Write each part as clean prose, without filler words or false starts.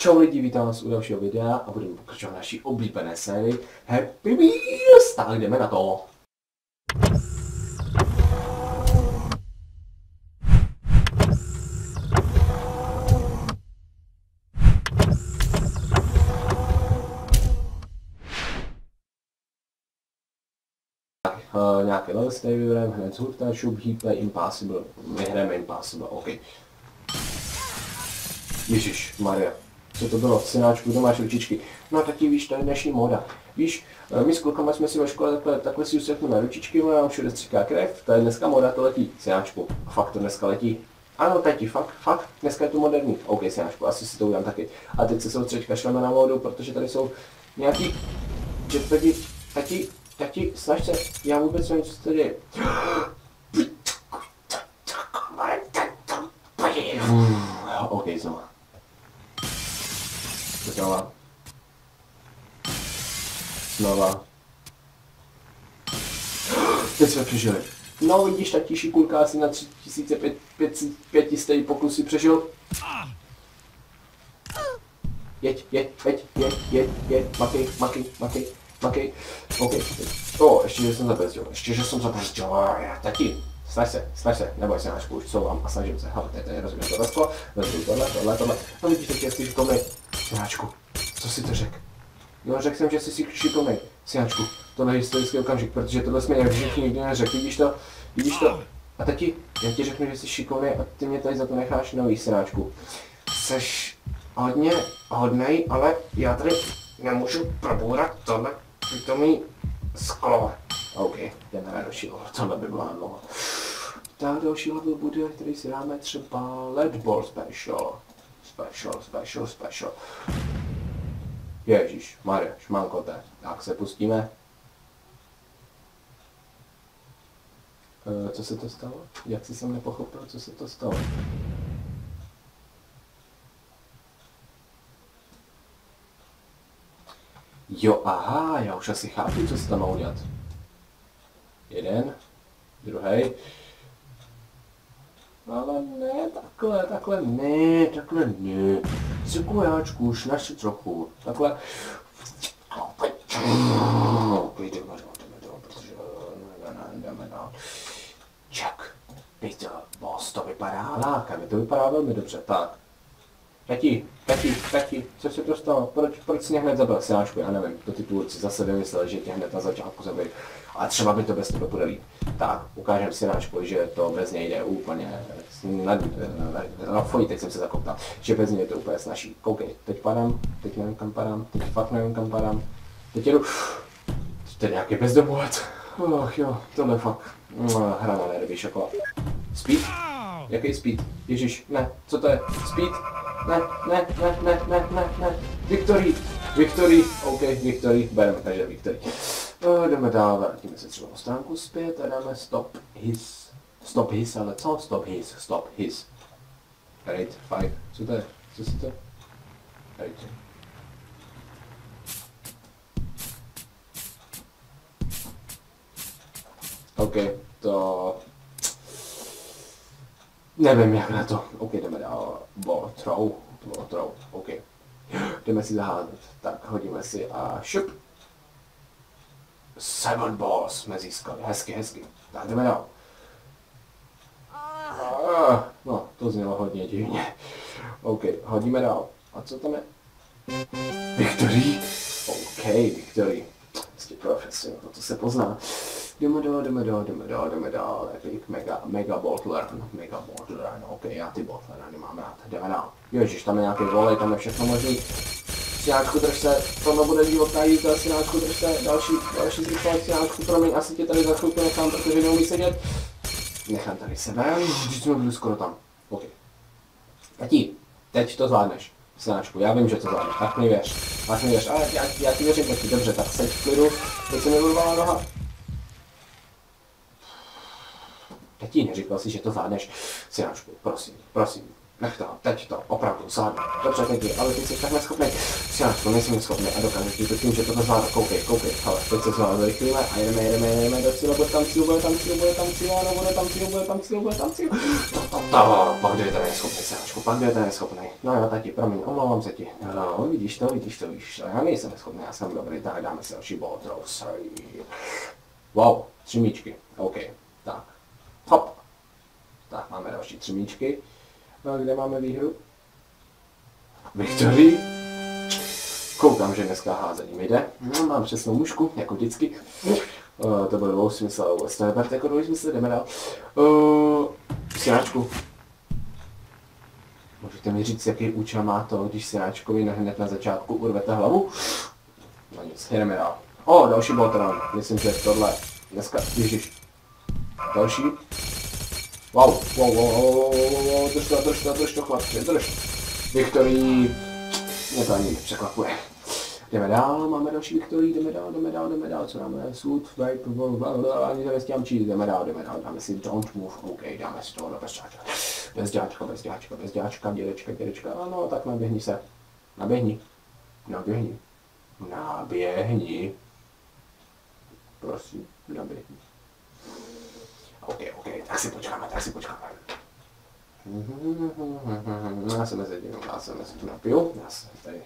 Čau lidi, vítám vás u dalšího videa a budeme pokračovat v naší oblíbené sérii Happy Wheels. Tak jdeme na to. Nějaký level stay vybereme, hned zhurta, šup, play, impossible, vyhrajeme impossible, OK. Ježíš Maria, co to bylo, synáčku, to máš ručičky. No taky víš, to je dnešní móda. Víš, my s klukama jsme si ve škole takhle si usekneme ručičky, mám všude stříká krev, to je dneska móda, to letí, synáčku, fakt to dneska letí. Ano, tati, fakt, dneska je to moderní. OK, synáčku, asi si to udělám taky. A teď se soustřeď, kašleme na módu, protože tady jsou nějaký jetpacki, tati, snaž se, já vůbec nevím, co se tady děje. OK, znova. Znova. Teď jsme přežili. No vidíš, tati šikulka asi na 3500 pokusy přežil. Jeď, makej. OK. Ještě, že jsem zabrzdil. Tati, snaž se, neboj se, nášku, už couvám a snažím se. Hele, tady rozumím tohle sklo, vezmu tohle. No vidíš, teď jsi šikovnej. Synáčku, co si to řekl? Jo, řekl jsem, že jsi šikovnej. Synáčku, tohle je historický okamžik, protože tohle jsme jak všichni nikdy neřekl. Vidíš to? A tati, já ti řeknu, že jsi šikovnej a ty mě tady za to necháš nový, synáčku. Jseš hodnej, ale já tady nemůžu probourat tohle pitomý sklo. OK, jdeme na další level, tohle by byla dlouho. Tak další level bude, který si dáme třeba LED Ball Special. Ježíš, Maria, šmankote. Tak se pustíme. Co se to stalo? Jak jsem nepochopil, co se to stalo? Jo, aha, já už asi chápu, co se tam má udělat. Jeden, druhý. Ale ne, takhle ne. Cikujáčku, snaž si trochu. Takhle. Jdeme dál, protože jdeme dál. Čak, Peter, boss, to vypadá lákavě, to vypadá velmi dobře, tak. Tati, co se to stalo? Proč jsi mě hned zabil, synáčku, já nevím, to ty tvůrci zase vymysleli, že tě hned na začátku zabili. Ale třeba by to bez tebe bude líp. Tak, ukážem synáčku, že to bez něj jde úplně na foji, teď jsem se zakoptal, že bez něj je to úplně snažší. Koukej, teď padám, teď nevím kam padám, teď fakt nevím kam padám, teď jedu, to je nějaký bezdomovec. Jo, tohle fakt, hra na nervy, šokola. Speed? Jaký speed? Ježíš, ne, co to je? Speed? Ne. Victory, OK, Victory, bereme každé Victory. Jdeme dál, vrátíme se třeba o stránku zpět a dáme stop his, ale co? Stop his. Rate 5, co to je? Co si to? Rate. OK, to... Nevím jak na to. OK, jdeme dál. Ball throw, OK. Jdeme si zaházet. Tak, hodíme si a šup. 7 balls jsme získali. Hezky. Tak, jdeme dál. No, to znělo hodně divně. OK, hodíme dál. A co tam je? Victory. OK, Victory. Prostě profesionál, to se pozná. Jdeme dál, Epic, Mega Bottler, OK, já ty Bottler nemám rád, jdeme dál. Ježiš, tam je nějaký volej, tam je všechno možný. Synáčku, drž se, tohle bude životná jízda, synáčku, drž se, další zrychlení, synáčku, promiň, asi tě tady za chvilku nechám, protože neumí sedět. Nechám tady sebe, vždyť jsme byli skoro tam, OK. Tati, teď to zvládneš, synáčku, já vím, že to zvládneš, tak mi věř, ale já ti věřím taky, dobře, tak seď v klidu, teď se mi vyrvala noha. Tati, neříkal si, že to zvládneš, synáčku, prosím, Nech to, teď to, opravdu, zvládnu. Dobře, teď, ale ty jsi tak neschopný. Siláčko, nejsem schopný a dokážeš ti to tím, že to zvládnu. Koukej, ale teď se znovu rychlíme a jedeme do cíle, bude tam cíl, ano, bude tam cíl. Pak kdo je ten neschopný, Siláčku, pak kdo je ten neschopný. No jo, tati, promiň, omlouvám se ti. No, vidíš to, já nejsem neschopný, já jsem dobrý, tak dáme si další ball throws. Wow, 3 míčky, OK, tak, hop. Tak, máme další 3 míčky. No a kde máme výhru? Victory. Koukám, že dneska házení jde. No, mám přesnou mušku, jako vždycky. To byl dvousmysl, Stébert jako dvousmysl, jdeme dál. Sináčku. Můžete mi říct, jaký účel má to, když Sináčkovi hned na začátku urvete hlavu? No nic, jdeme dál. Další botron. Myslím, že tohle dneska, ježiš. Další. Wow, drž to chlapče, drž. Victory, mě to ani nepřekvapuje. Jdeme dál, máme další Victory, jdeme dál, co dáme? Sud, ani to nestíhám číst, jdeme dál, dáme si don't move, OK, dáme si tohle bez děčka, dědečka, ano, tak naběhni se, naběhni. Prosím, naběhni. OK, tak si počkáme. Já se mezi tím napiju, já se tady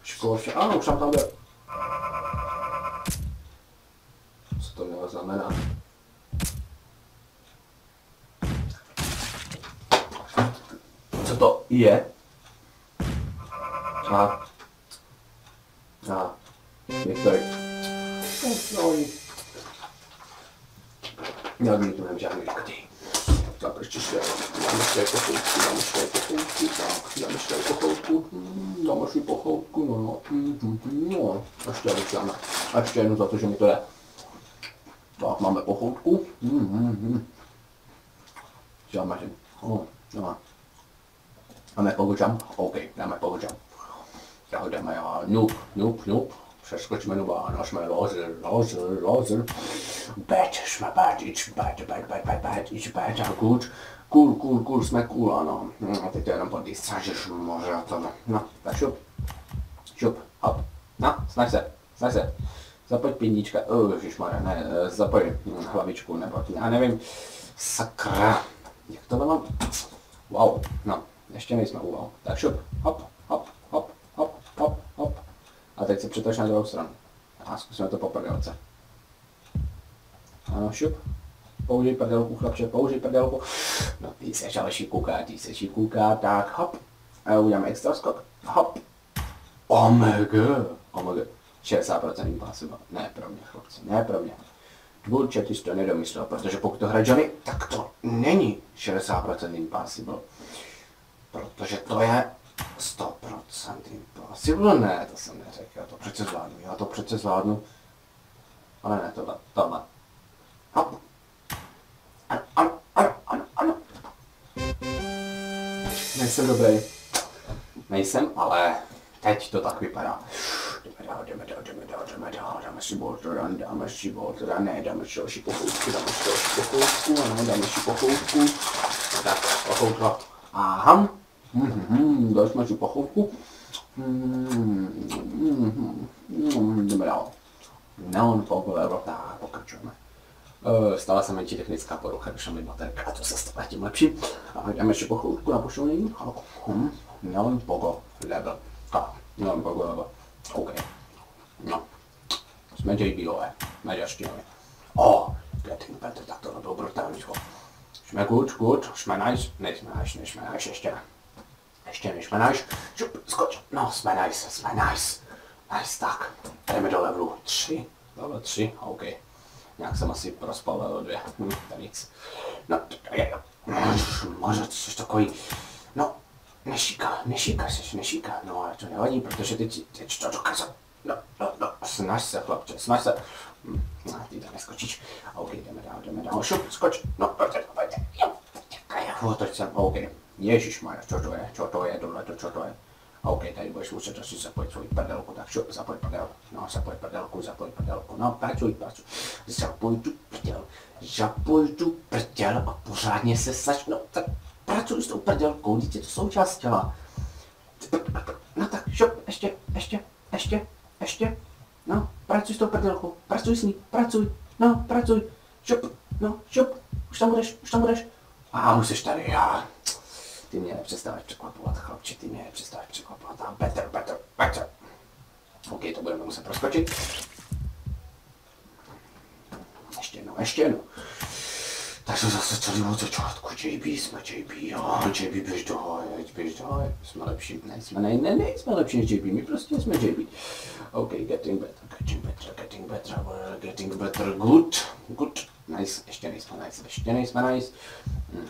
školče, už tam jde. Co to mělo znamenat? Co to je? Victory. Já mi tu nemám žádný Victory. Tak ještě dáme šli pochoutku, no, ještě vyčáme. A ještě jednu za to, že mi to jde. Tak, máme pochoutku. Dáme si, dáme pogojump, OK, dáme pogojump. Tak jdeme, noob. Přeskočíme nuba, no jsme loser. Bad, jsme bad, it's bad, cool, jsme cool, ano. A teď to jenom podístřážeš, možná tohle. No, tak šup, hop. No, snaž se. Zapojď pindíčka, ježišmarja, ne, zapoj hlavičku, nebo já nevím, sakra. Jak to mám? Wow, no, ještě nejsme u wow. Tak šup, hop. A teď se přetoč na druhou stranu. A zkusíme to po prdelce. Ano, šup. Použij prdelku, chlapče, použij prdelku. No, ty se šikuká, tak hop. A uděláme extra skok. Hop. Omega. 60% impossible. Ne pro mě, chlapci, ne pro mě. Bullshit, ty jsi to nedomyslel, protože pokud to hraje Johnny, tak to není 60% impossible. Protože to je 100% impossible, ne, to jsem neřekl, já to přece zvládnu. Ale ne, tohle. Hop. Ano. Nejsem dobrý. Nejsem, ale teď to tak vypadá. Jdeme dál, dáme si boltera, ne, dáme si další pochoutku, dáme si pochoutku. Tak, pochoutka. Aha. Dali jsme si pochoutku. Jdeme dál. Neon level, tak pokračujeme. Stala se menší technická porucha, došla mi baterka a to se stala tím lepší. A dáme ještě pochoutku na pošolení. Neon Pogo level. Neon Pogo level. OK. No. Jsme JBOE, maďarštinové. Getting better, tak to bylo brutální. Jsme good, jsme nice, nejsme nice, ještě nejsme nice. Šup, skoč, no, jsme nice. Nice, tak, jdeme do levelu 3. Level 3, OK. Nějak jsem asi prospal level 2, to nic. No, možná jsi takový, no, nešíka, no ale to nevadí, protože teď to dokázal. No, snaž se, chlapče, snaž se. Ty tam neskočíš. OK, jdeme dál, šup, skoč, no, pojďte, jo, otoč sem, OK. Ježišmarja, čo to je, čo to je. OK, tady budeš muset asi zapojit svoji prdelku, tak šup, zapoj prdelku, no, pracuj, zapoj tu prdel a pořádně se snaž, no, tak pracuj s tou prdělkou, dítě to součást těla. No tak, šup, ještě. No, pracuj s tou prdělkou, pracuj s ní, pracuj. Šup, už tam budeš. A už jsi tady, já. Ty mě nepřestáváš překvapovat, chlapče, A better. OK, to budeme muset proskočit. Ještě jednou. Tak to zase celý od začátku, JB, běž do háje, jsme lepší, nejsme lepší než JB, my prostě jsme JB. OK, getting better, good, nice, ještě nejsme nice.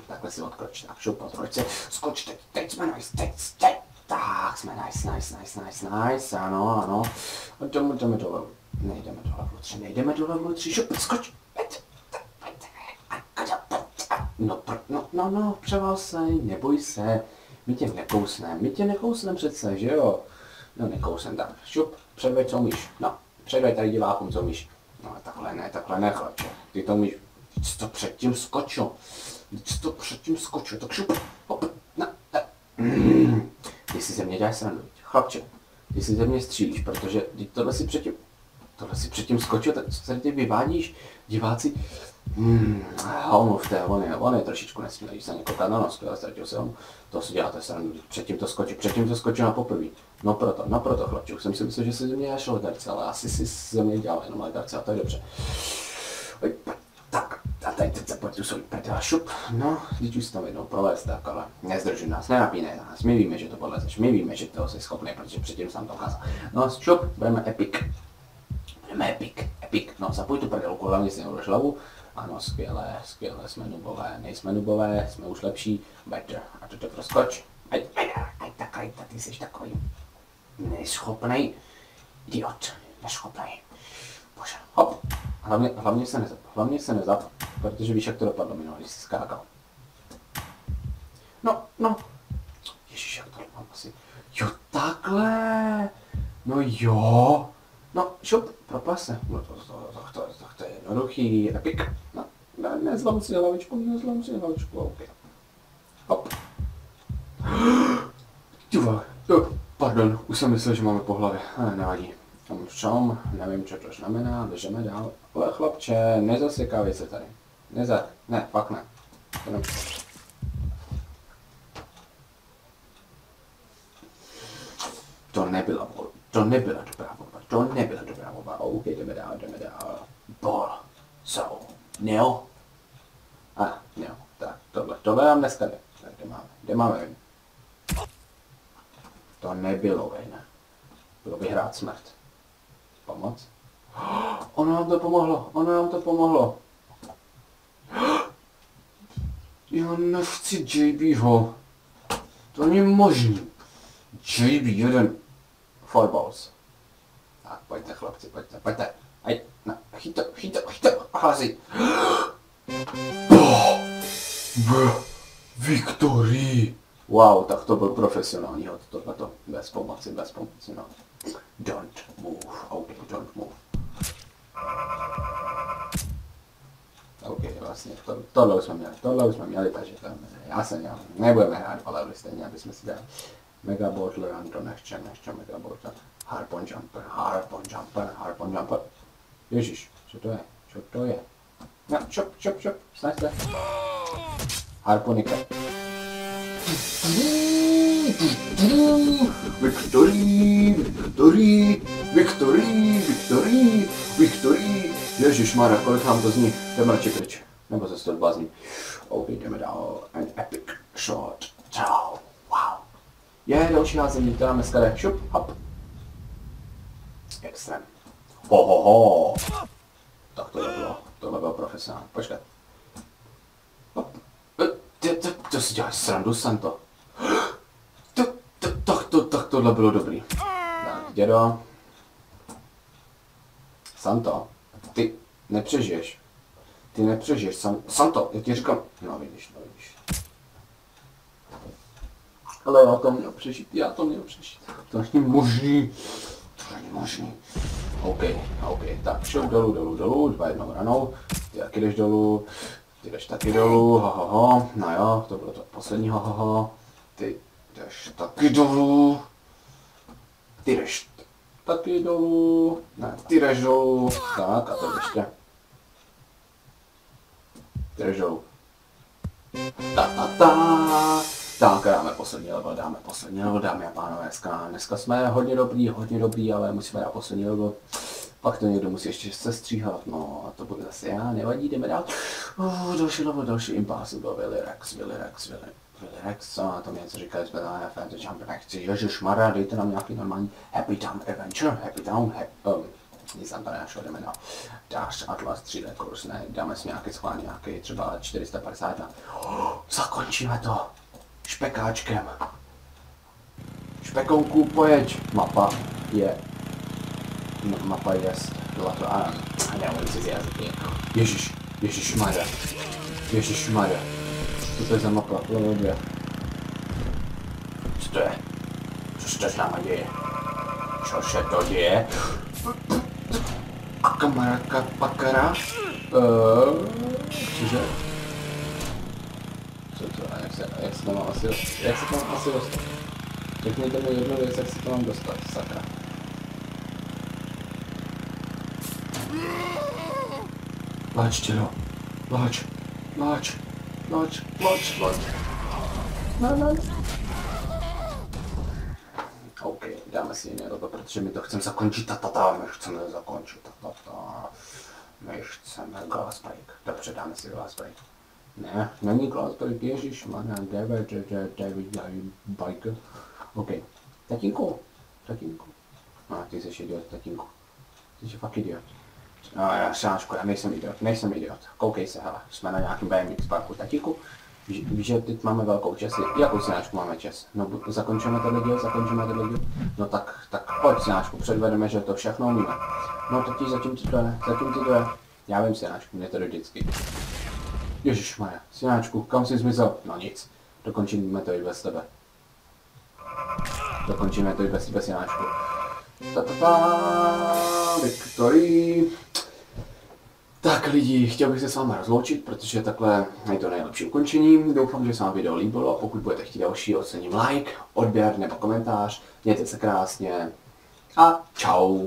Takhle si odkroč, tak šup po trojce, skoč, teď jsme nice, tak jsme nice, ano. Jdeme do levelu 3, šup, skoč, No, převálsej, neboj se, my tě nekousneme přece, že jo? No, nekousnem, tak, šup, předveď, co umíš, předveď tady divákům, co umíš. No, takhle ne, chlapče, ty to umíš, ty jsi to předtím skočil, tak šup, hop, Ty si ze mě děláš srandu, chlapče, ty si ze mě střílíš, protože tohle si předtím skočil, tak co tady ty vyvádíš, diváci, omluvte, on je trošičku nesmělý, když se mě kouká na nos, ztratil se on, to si děláte srandu, předtím to skočil na poprvé. No proto chlapče, už jsem si myslel, že si ze mě děláš legarce, ale asi si ze mě dělal jenom legarce a to je dobře. Tak, a tady teď se pojď tu svůj prdela šup, no, když už si tam jednou provést, tak ale nezdržuj nás, nenapínej nás, my víme, že to polezeš, my víme, že toho jsi schopný, protože předtím jsem to ukázal. No, šup, budeme epic, no, zapoj tu prdelku, hlavně si neulož hlavu. Ano, skvěle, jsme nubové, nejsme nubové, jsme už lepší, better, a to proskoč. Aj, ty jsi takový neschopnej idiot, neschopnej. Bože, hop, hlavně se nezap, protože víš, jak to dopadlo minulý, když jsi skákal. No, ježiš, jak to mám asi, jo, takhle, no jo. No, šup, propás se. No to je jednoduchý, epic. No, nezlom si hlavičku, OK. Hop. Pardon, už jsem myslel, že máme po hlavě, nevadí. Nevím, co to znamená, běžeme dál. Ale chlapče, nezasekávej se tady. Ne, fakt ne. To nebyla dobrá volba. OK, jdeme dál. Ball. So, nail. Nail. Tak, tohle nám dneska jde. Tak, kde máme ven? To nebylo ven. Bylo vyhrát smrt. Pomoc? Ono nám to pomohlo. Já nechci JBho. To není možný. JB, jeden. Fireballs. Tak, pojďte chlapci, pojďte. Aj, chyto, házej. Victory! Wow, tak to byl profesionální hod, tohleto, bez pomoci, no. Don't move, OK, don't move. OK, vlastně, tohle už jsme měli, takže tam, nebudeme hrát ale stejně, aby jsme si dali. Mega Bottler, to nechce Mega Bottler. Harpon Jumper. Ježiš, co to je? No, šup, snaď se. Harponika. Victory. Ježišmarja, kolik nám to zní. Jdeme radši pryč. Nebo se to odblázní. OK, jdeme dál. An epic shot. Ciao. Wow. Je další házení, to máme skade. Šup, hop. Extrém. Ho. Tak tohle bylo profesionální. Počkat. Hop. To si děláš srandu, Santo. Tak tohle bylo dobrý. Tak, dědo. Santo, ty nepřežiješ. Santo, já ti říkám. No vidíš. Ale já to měl přežít. To není možný. OK, tak šup dolů, dva jednou ranou, ty jak jdeš dolů, Ty jdeš taky dolů, ho. No jo, to bylo to poslední ho. Ty jdeš taky dolů. Ty jdeš taky dolů. Ne, ty jdeš dolů. Tak a to ještě. Ty jdeš dolů. Tak dáme poslední level, dámy a pánové. Dneska jsme hodně dobrý, ale musíme dát poslední level. Pak to někdo musí ještě sestříhat, no a to bude zase já, nevadí, jdeme dál. Další level, další impossible, Willy Rex, a to mi něco říká, jsme dále Fat Jump, nechci, ježišmarja, dejte nám nějaký normální Happy Town Adventure, nic tam to nenašel, jdeme dál. Dash Atlas 3D kurz, ne, dáme si nějaký schválně, nějaký třeba 450. Zakončíme to špekáčkem. Špekounku, pojeď, mapa je. Mapa je, byla to, a neumím si jazyky. Ježišmarja. Co to je za mapa? Level 2. Co to je? Co se to s náma děje? Co se to děje? Kamaraka pakara? Cože? Co to? Jak se to mám asi dostat? Řekněte mi jednu věc, jak se to mám dostat, sakra. Láč, tělo. Láč. No. OK, dáme si jiné logo, protože my to chceme zakončit, my chceme zakončit, my chceme Glass Break. Dobře, dáme si Glass Break. Ne, není Glass Break, ježišmarja, David Biker. OK, tatínku. No, ty jsi idiot, tatínku. Ty jsi fakt idiot. No, Sáčku, já nejsem idiot. Koukej se, hele, jsme na nějakém BMX parku, tatínku. Víš, že teď máme velkou čas. Jakou synáčku máme čas? No, zakončíme tenhle díl? No tak pojď synáčku, předvedeme, že to všechno umíme. No totiž zatím ti to je. Já vím synáčku, mě to jde vždycky. Ježišmarja, synáčku, kam jsi zmizel? No nic, dokončíme to i bez tebe. Synáčku. Victory. Tak lidi, chtěl bych se s vámi rozloučit, protože takhle je to nejlepší ukončení. Doufám, že se vám video líbilo. Pokud budete chtít další, ocením like, odběr nebo komentář. Mějte se krásně a čau.